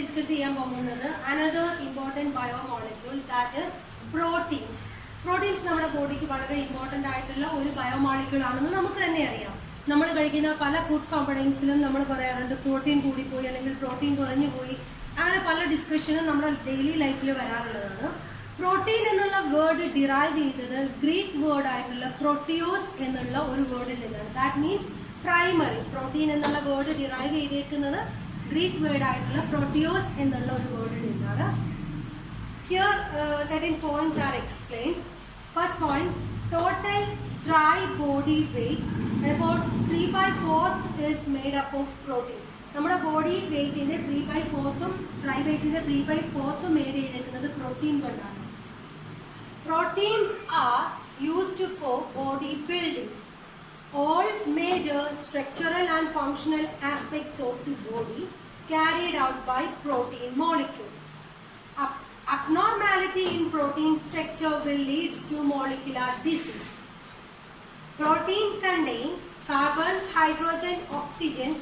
Discuss ചെയ്യാൻ പോകുന്നത് another important biomolecule that is proteins. Proteins നമ്മുടെ ബോഡിക്ക് വളരെ ഇമ്പോർട്ടൻ്റ് ആയിട്ടുള്ള ഒരു ബയോമോളിക്യൂൾ ആണെന്ന് നമുക്ക് തന്നെ അറിയാം. നമ്മൾ കഴിക്കുന്ന പല ഫുഡ് കോമ്പണൻസിലും നമ്മൾ പറയാറുണ്ട് പ്രോട്ടീൻ കൂടിപ്പോയി അല്ലെങ്കിൽ പ്രോട്ടീൻ കുറഞ്ഞു പോയി. അങ്ങനെ പല ഡിസ്കഷനും നമ്മുടെ ഡെയിലി ലൈഫിൽ വരാറുള്ളതാണ്. പ്രോട്ടീൻ എന്നുള്ള വേർഡ് ഡിറൈവ് ചെയ്തത് ഗ്രീക്ക് വേർഡ് ആയിട്ടുള്ള പ്രോട്ടിയോസ് എന്നുള്ള ഒരു വേർഡിൽ നിന്നാണ്. That means primary. പ്രോട്ടീൻ എന്നുള്ള വേർഡ് ഡിറൈവ് ചെയ്തേക്കുന്നത് ഗ്രീക്ക് വേർഡ് ആയിട്ടുള്ള പ്രോട്ടിയോസ് എന്നുള്ള ഒരു വേർഡിൽ നിന്നാണ്. Here certain points are explained. First point, total dry body weight about 3/4 is made up of protein. നമ്മുടെ ബോഡി വെയ്റ്റിൻ്റെ 3/4 ഡ്രൈ വെയ്റ്റിൻ്റെ 3/4 മേഡ് ചെയ്തിരിക്കുന്നത് പ്രോട്ടീൻ കൊണ്ടാണ്. Proteins are used for body building. All major structural and functional aspects of the body carried out by protein molecule. Abnormality in protein structure will lead to molecular disease. Protein contain carbon, hydrogen, oxygen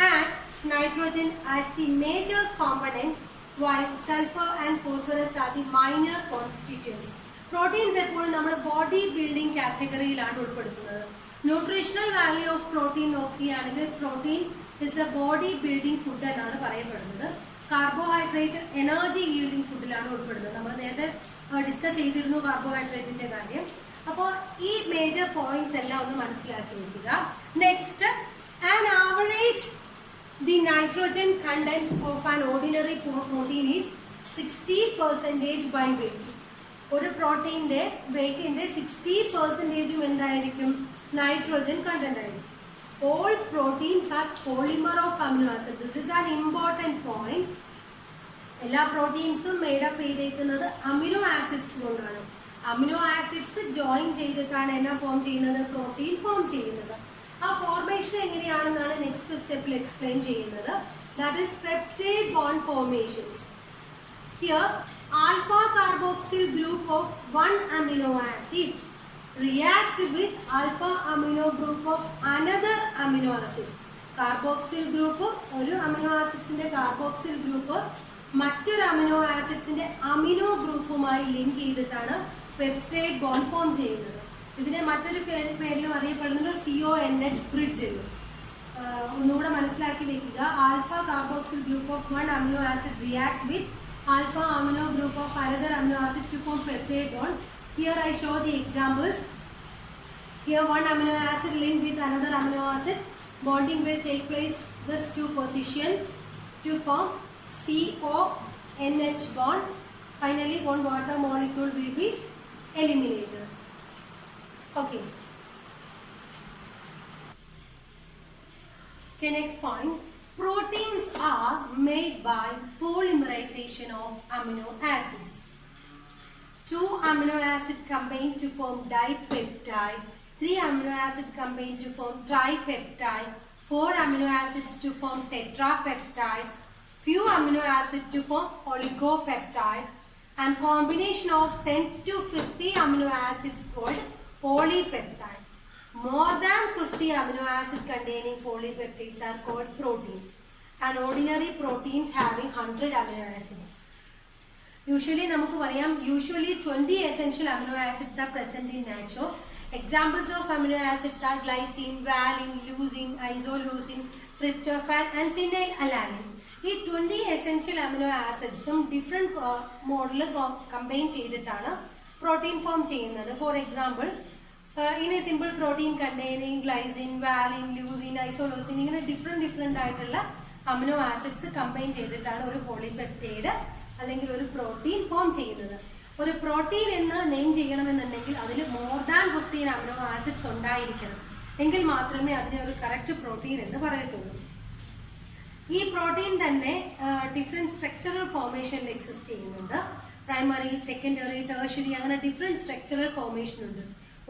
and nitrogen as the major component, while sulfur and phosphorus are the minor constituents. Proteins എപ്പോഴും നമ്മുടെ body building കാറ്റഗറിയിലാണ് ഉൾപ്പെടുത്തുന്നത്. Nutritional value of protein നോക്കുകയാണെങ്കിൽ protein is the body building food എന്നാണ് പറയപ്പെടുന്നത്. Carbohydrate energy yielding ഫുഡിലാണ് ഉൾപ്പെടുന്നത്. നമ്മൾ നേരത്തെ discuss ചെയ്തിരുന്നു കാർബോഹൈഡ്രേറ്റിൻ്റെ കാര്യം. അപ്പോൾ ഈ മേജർ പോയിന്റ്സ് എല്ലാം ഒന്ന് മനസ്സിലാക്കി വയ്ക്കുക. Next, an average the nitrogen content of an ordinary protein is 60% by weight. ഒരു പ്രോട്ടീൻ്റെ വെയിറ്റിൻ്റെ 60% എന്തായിരിക്കും? നൈട്രോജൻ കണ്ടന്റ് ആയിരിക്കും. All proteins are polymer of amino acid. This is an important point. എല്ലാ പ്രോട്ടീൻസും മേഡപ്പ് ചെയ്തേക്കുന്നത് അമിനോ ആസിഡ്സ് കൊണ്ടാണ്. അമിനോ ആസിഡ്സ് ജോയിൻ ചെയ്തിട്ടാണ് എന്നാ ഫോം ചെയ്യുന്നത്? പ്രോട്ടീൻ ഫോം ചെയ്യുന്നത്. ആ ഫോർമേഷൻ എങ്ങനെയാണെന്നാണ് നെക്സ്റ്റ് സ്റ്റെപ്പിൽ എക്സ്പ്ലെയിൻ ചെയ്യുന്നത്. That is peptide bond formations. Here alpha carboxyl group of 1 amino acid react with alpha amino group of another amino acid. Carboxyl group ഒരു amino ആസിഡ്സിന്റെ carboxyl group മറ്റൊരു amino ആസിഡ്സിന്റെ amino ഗ്രൂപ്പുമായി link ചെയ്തിട്ടാണ് peptide bond form ചെയ്യുന്നത്. ഇതിനെ മറ്റൊരു പേരിലും അറിയപ്പെടുന്നത് CONH bridge എന്ന്. ഒന്നുകൂടെ മനസ്സിലാക്കി വെക്കുക. Alpha carboxyl group of 1 amino acid react with alpha amino group of another amino acid to form peptide bond. Here I show the examples. Here one amino acid linked with another amino acid. Bonding will take place this 2 position to form CONH bond. Finally one water molecule will be eliminated. Okay. Okay, next point. Proteins are made by polymerization of amino acids. 2 amino acids combine to form dipeptide, 3 amino acids combine to form tripeptide, 4 amino acids to form tetrapeptide, few amino acids to form oligopeptide, and combination of 10 to 50 amino acids called polypeptide. More than 50 amino acids containing polypeptides are called protein, and ordinary proteins having 100 amino acids. Usually നമുക്ക് പറയാം 20 essential amino acids are present in nature. Examples of amino acids are glycine, valine, leucine, isoleucine, tryptophan and phenylalanine. ഈ 20 essential amino acidsഉം different മോഡിൽ combine ചെയ്തിട്ടാണ് protein form ചെയ്യുന്നത്. For example, in a simple protein containing glycine, valine, leucine, isoleucine ഇങ്ങനെ different ആയിട്ടുള്ള amino acids combine ചെയ്തിട്ടാണ് ഒരു polypeptide അല്ലെങ്കിൽ ഒരു പ്രോട്ടീൻ ഫോം ചെയ്യുന്നത്. ഒരു പ്രോട്ടീൻ എന്ന് നെയിം ചെയ്യണമെന്നുണ്ടെങ്കിൽ അതിൽ മോർ ദാൻ 15 അമിനോ ആസിഡ്സ് ഉണ്ടായിരിക്കണം. എങ്കിൽ മാത്രമേ അതിനെ ഒരു കറക്റ്റ് പ്രോട്ടീൻ എന്ന് പറയത്തുള്ളൂ. ഈ പ്രോട്ടീൻ തന്നെ ഡിഫറെൻറ്റ് സ്ട്രക്ചറൽ ഫോർമേഷനിൽ എക്സിസ്റ്റ് ചെയ്യുന്നുണ്ട്. പ്രൈമറി, സെക്കൻഡറി, ടേർഷ്യറി അങ്ങനെ ഡിഫറെൻറ്റ് സ്ട്രക്ചറൽ ഫോർമേഷൻ ഉണ്ട്.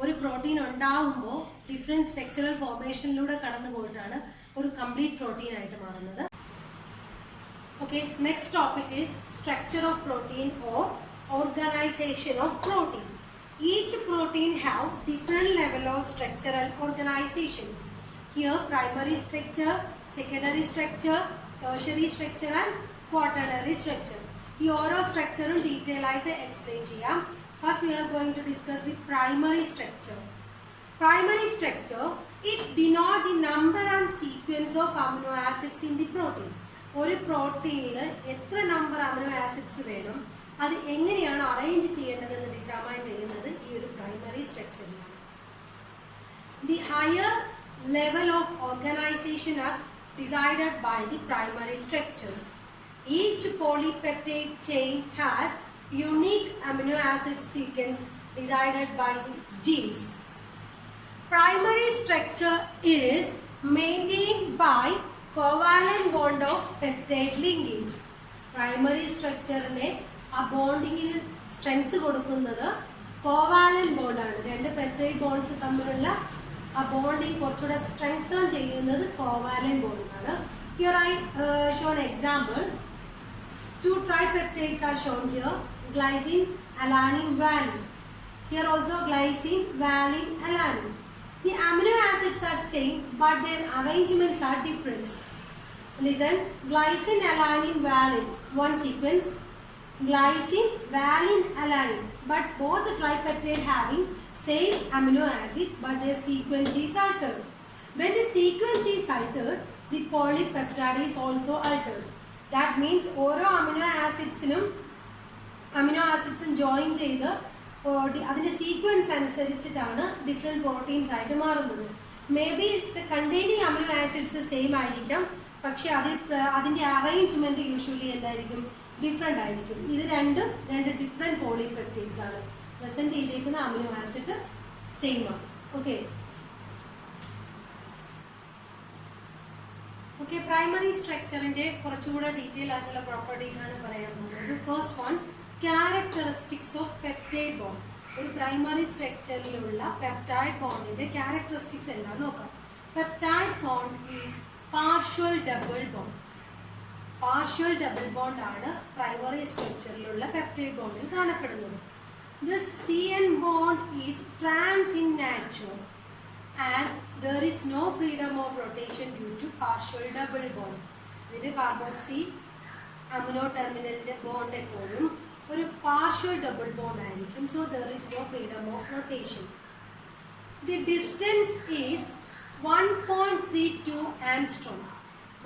ഒരു പ്രോട്ടീൻ ഉണ്ടാവുമ്പോൾ ഡിഫറെൻറ്റ് സ്ട്രക്ചറൽ ഫോർമേഷനിലൂടെ കടന്നു പോയിട്ടാണ് ഒരു കംപ്ലീറ്റ് പ്രോട്ടീൻ ആയിട്ട് മാറുന്നത്. Okay, next topic is structure of protein or organization of protein. Each protein have different level of structural organizations. Here primary structure, secondary structure, tertiary structure and quaternary structure. ഈ ഓരോ സ്ട്രക്ചറും detail ആയിട്ട് explain ചെയ്യാം. First we are going to discuss the primary structure. Primary structure, it denotes the number and sequence of amino acids in the protein. ഒരു പ്രോട്ടീനിൽ എത്ര number amino acids വേണം, അത് എങ്ങനെയാണ് arrange ചെയ്യേണ്ടതെന്ന് ഡിറ്റർമൈൻ ചെയ്യുന്നത് ഈ ഒരു primary സ്ട്രക്ചറിലാണ്. The higher level of organization are decided by the primary structure. Each polypeptide chain has unique amino acid sequence decided by the genes. Primary structure is maintained by covalent bond of peptide linkage. Primary structure ne a bonding strength കൊടുക്കുന്നത് covalent ബോണ്ടാണ്. രണ്ട് peptide bonds തമ്മിലുള്ള ആ bonding കുറച്ചുകൂടെ strengthen ചെയ്യുന്നത് covalent ബോണ്ടാണ്. Here I show an example. Two tripeptides are shown here, glycine, alanine, valine. Here also glycine, valine, alanine. The amino acids are same, but their arrangements are different. Listen, glycine, alanine, valine, one sequence. Glycine, valine, alanine, but both the tripeptide having same amino acid, but their sequence is altered. When the sequence is altered, the polypeptide is also altered. That means ഓരോ amino acidsum join ചെയ്ത് അതിൻ്റെ sequence അനുസരിച്ചിട്ടാണ് different proteins ആയിട്ട് മാറുന്നത്. May be containing amino acids same ആയിരിക്കാം, പക്ഷെ അതിൻ്റെ arrangement usually എന്തായിരിക്കും, ഡിഫറെൻ്റ് ആയിരിക്കും. ഇത് രണ്ട് ഡിഫറെൻറ്റ് പോളിപെപ്റ്റൈഡ്സ് ആണ്. പ്രസൻറ്റ് ചെയ്തിരിക്കുന്ന അമിനോ ആസിഡ് സെയിം ആണ്. ഓക്കെ, പ്രൈമറി സ്ട്രക്ചറിൻ്റെ കുറച്ചുകൂടെ ഡീറ്റെയിൽ ആയിട്ടുള്ള പ്രോപ്പർട്ടീസ് ആണ് പറയാൻ പോകുന്നത്. First one, characteristics of peptide bond. ഒരു പ്രൈമറി സ്ട്രക്ചറിലുള്ള പെപ്റ്റൈഡ് ബോണ്ടിൻ്റെ ക്യാരക്ടറിസ്റ്റിക്സ് എന്താണെന്ന് നോക്കാം. Peptide bond is partial double bond. Partial double bond ആണ് പ്രൈമറി സ്ട്രക്ചറിലുള്ള പെപ്റ്റൈഡ് ബോണ്ടിൽ കാണപ്പെടുന്നത്. This CN bond is trans in nature and there is no freedom of rotation due to partial double bond. ഇതിൻ്റെ carboxy amino ടെർമിനലിൻ്റെ bond എപ്പോഴും ഒരു partial double bond ആയിരിക്കും. So there is no freedom of rotation. The distance is 1.32 angstrom.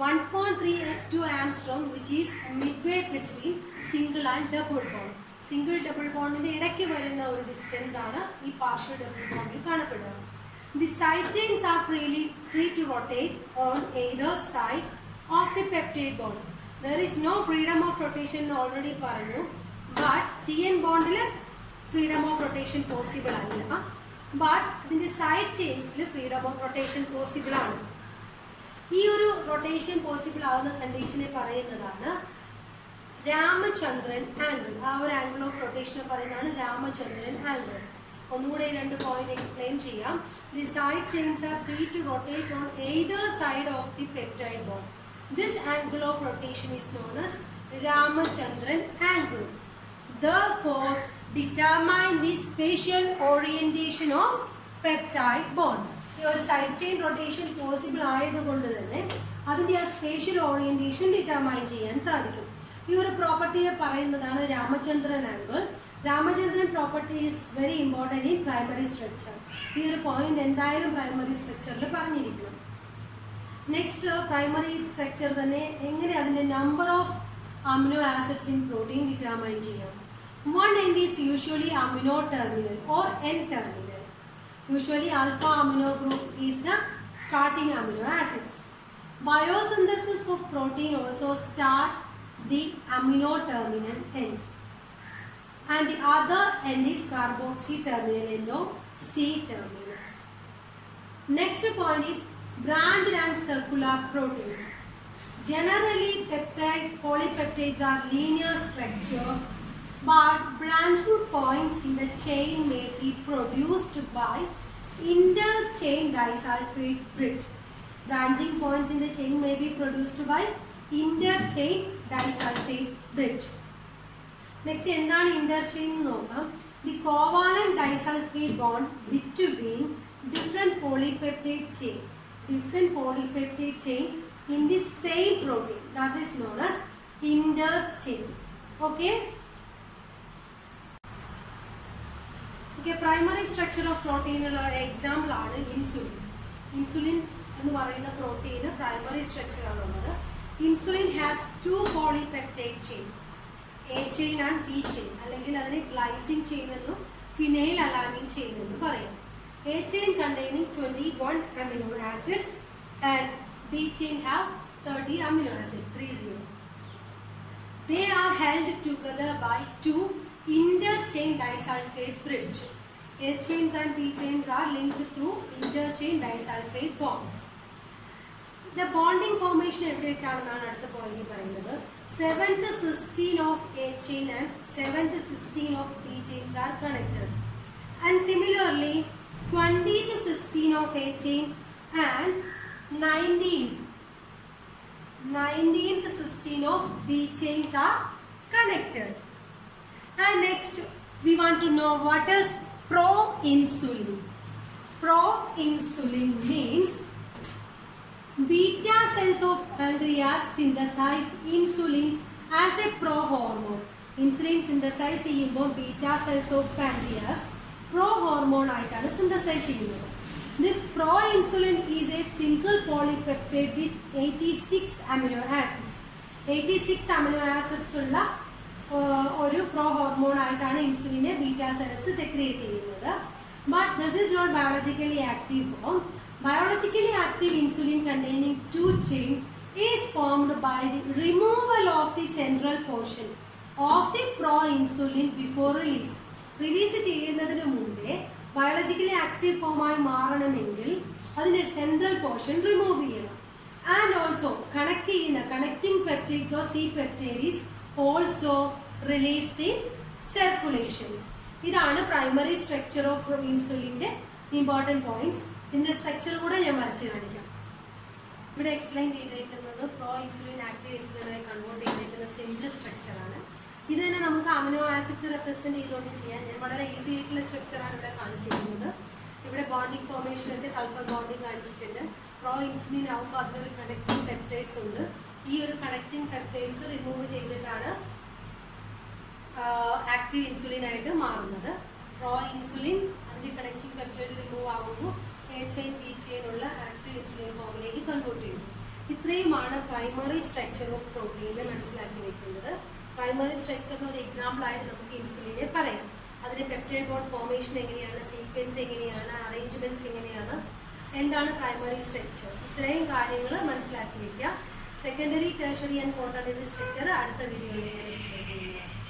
1.32 angstrom which is midway between single and double bond. Single double ബോണ്ടിൻ്റെ ഇടയ്ക്ക് വരുന്ന ഒരു distance ആണ് ഈ പാർഷ്യൽ ഡബിൾ ബോണ്ടിൽ കാണപ്പെടുക. The side chains are free to rotate on either side of the peptide bond. There is no freedom of rotation already പറഞ്ഞു, but CN bondil freedom of rotation possible അല്ല, but അതിൻ്റെ side ചെയിൻസിൽ freedom of rotation possible ആണ്. ഈ ഒരു rotation possible ആവുന്ന കണ്ടീഷനെ പറയുന്നതാണ് Ramachandran angle. ആ ഒരു ആംഗിൾ ഓഫ് റൊട്ടേഷനെ പറയുന്നതാണ് രാമചന്ദ്രൻ ആംഗിൾ. ഒന്നുകൂടെ ഈ രണ്ട് പോയിന്റ് എക്സ്പ്ലെയിൻ ചെയ്യാം. The side chains are free to rotate on either side of the peptide bond. This angle of rotation is known as Ramachandran angle. Therefore, determine the spatial orientation of peptide bond. ഈ ഒരു side chain rotation possible ആയതുകൊണ്ട് തന്നെ അതിൻ്റെ ആ spatial orientation determine ചെയ്യാൻ സാധിക്കും. ഈ ഒരു പ്രോപ്പർട്ടിയെ പറയുന്നതാണ് Ramachandran angle. Ramachandran property is very important in primary structure. ഈ ഒരു പോയിന്റ് എന്തായാലും പ്രൈമറി സ്ട്രക്ചറിൽ പറഞ്ഞിരിക്കണം. നെക്സ്റ്റ്, പ്രൈമറി സ്ട്രക്ചർ തന്നെ എങ്ങനെ അതിൻ്റെ number of amino acids in protein determine ചെയ്യാം. One end is usually amino terminal or N terminal. Usually alpha amino group is the starting amino acids. Biosynthesis of protein also start the amino terminal end. And the other end is carboxy terminal end of C terminals. Next point is branched and circular proteins. Generally, polypeptides are linear structure, but branching points in the chain may be produced by interchain disulfide bridge. Branching points in the chain may be produced by interchain disulfide bridge. Next, എന്താണ് interchain എന്ന് നോക്കാം. The covalent disulfide bond between different polypeptide chain in the same protein, that is known as interchain. Okay. Okay, primary structure of protein example ആണ് insulin. Insulin എന്ന് പറയുന്ന protein primary structure ആണുള്ളത്. Insulin has two polypeptide chain, A chain and B chain. അല്ലെങ്കിൽ അതിനെ glycine chain എന്നും phenylalanine chain എന്നും പറയാം. A chain containing 21 amino acids and B chain have 30 amino acids, 30. They are held together by two interchain disulfide bridge. A chains and B chains are linked through interchain disulfide bonds. The bonding formation എവിടെയൊക്കെയാണെന്നാണ് അടുത്ത point പറയുന്നത്. 7th cysteine of A chain and 7th cysteine of B chains are connected. And similarly, 20th cysteine of A chain and 19th cysteine of B chains are connected. And next, we want to know what is proinsulin. Proinsulin means beta cells of pancreas synthesize insulin as a prohormone. Insulin synthesize ചെയ്യുമ്പോൾ beta cells of pancreas prohormone ആയിട്ടാണ് synthesize ചെയ്യുന്നത്. This proinsulin is a single polypeptide with 86 amino acids. 86 amino acids ഉള്ള ഒരു prohormone ആയിട്ടാണ് ഇൻസുലിനെ beta cells secrete ചെയ്യുന്നത്. But this is not biologically active form. Biologically active insulin containing two chain is formed by the removal of the central portion of the proinsulin before release. Release ചെയ്യുന്നതിന് മുമ്പേ biologically active ഫോമായി മാറണമെങ്കിൽ അതിൻ്റെ central portion remove ചെയ്യണം. And also connect ചെയ്യുന്ന connecting peptides or C peptide is also released in circulations. ഇതാണ് primary structure of ഇൻസുലിൻ്റെ important points. ഇതിൻ്റെ സ്ട്രക്ചർ കൂടെ ഞാൻ വരച്ച് കാണിക്കാം. ഇവിടെ എക്സ്പ്ലെയിൻ ചെയ്തേക്കുന്നത് പ്രോ ഇൻസുലിൻ ആക്റ്റീവ് ഇൻസുലിനായി കൺവേർട്ട് ചെയ്തേക്കുന്ന സിമ്പിൾ സ്ട്രക്ചറാണ്. ഇത് തന്നെ നമുക്ക് അമിനോ ആസിഡ്സ് റെപ്രസെൻറ്റ് ചെയ്തുകൊണ്ട് ചെയ്യാം. ഞാൻ വളരെ ഈസി ആയിട്ടുള്ള സ്ട്രക്ചറാണ് ഇവിടെ കാണിച്ചിരിക്കുന്നത്. ഇവിടെ ബോണ്ടിങ് ഫോർമേഷനൊക്കെ സൾഫർ ബോണ്ടിങ് കാണിച്ചിട്ടുണ്ട്. പ്രോ ഇൻസുലിൻ ആകുമ്പോൾ അതിനൊരു കണക്റ്റിംഗ് പെപ്റ്റൈഡ്സ് ഉണ്ട്. ഈ ഒരു കണക്റ്റിംഗ് പെപ്റ്റൈഡ്സ് റിമൂവ് ചെയ്തിട്ടാണ് ആക്റ്റീവ് ഇൻസുലിനായിട്ട് മാറുന്നത്. പ്രോ ഇൻസുലിൻ അതിൻ്റെ കണക്റ്റിംഗ് പെപ്റ്റൈഡ് റിമൂവ് ആകുമ്പോൾ A chain B chain ഉള്ള ആക്റ്റീവ് ഇൻസുലിൻ ഫോമിലേക്ക് കൺവേർട്ട് ചെയ്യുന്നു. ഇത്രയുമാണ് പ്രൈമറി സ്ട്രക്ചർ ഓഫ് പ്രോട്ടീൻ മനസ്സിലാക്കി വെക്കുന്നത്. പ്രൈമറി സ്ട്രക്ചറിന് ഒരു എക്സാമ്പിൾ ആയിട്ട് നമുക്ക് ഇൻസുലിനെ പറയാം. അതിൻ്റെ പെപ്റ്റൈഡ് ബോണ്ട് ഫോർമേഷൻ എങ്ങനെയാണ്, സീക്വൻസ് എങ്ങനെയാണ്, അറേഞ്ച്മെൻറ്റ്സ് എങ്ങനെയാണ്, എന്താണ് പ്രൈമറി സ്ട്രക്ചർ, ഇത്രയും കാര്യങ്ങൾ മനസ്സിലാക്കി വയ്ക്കുക. Secondary, tertiary and quaternary structure അടുത്ത വീഡിയോയിൽ എക്സ്പ്ലെയിൻ ചെയ്യുക.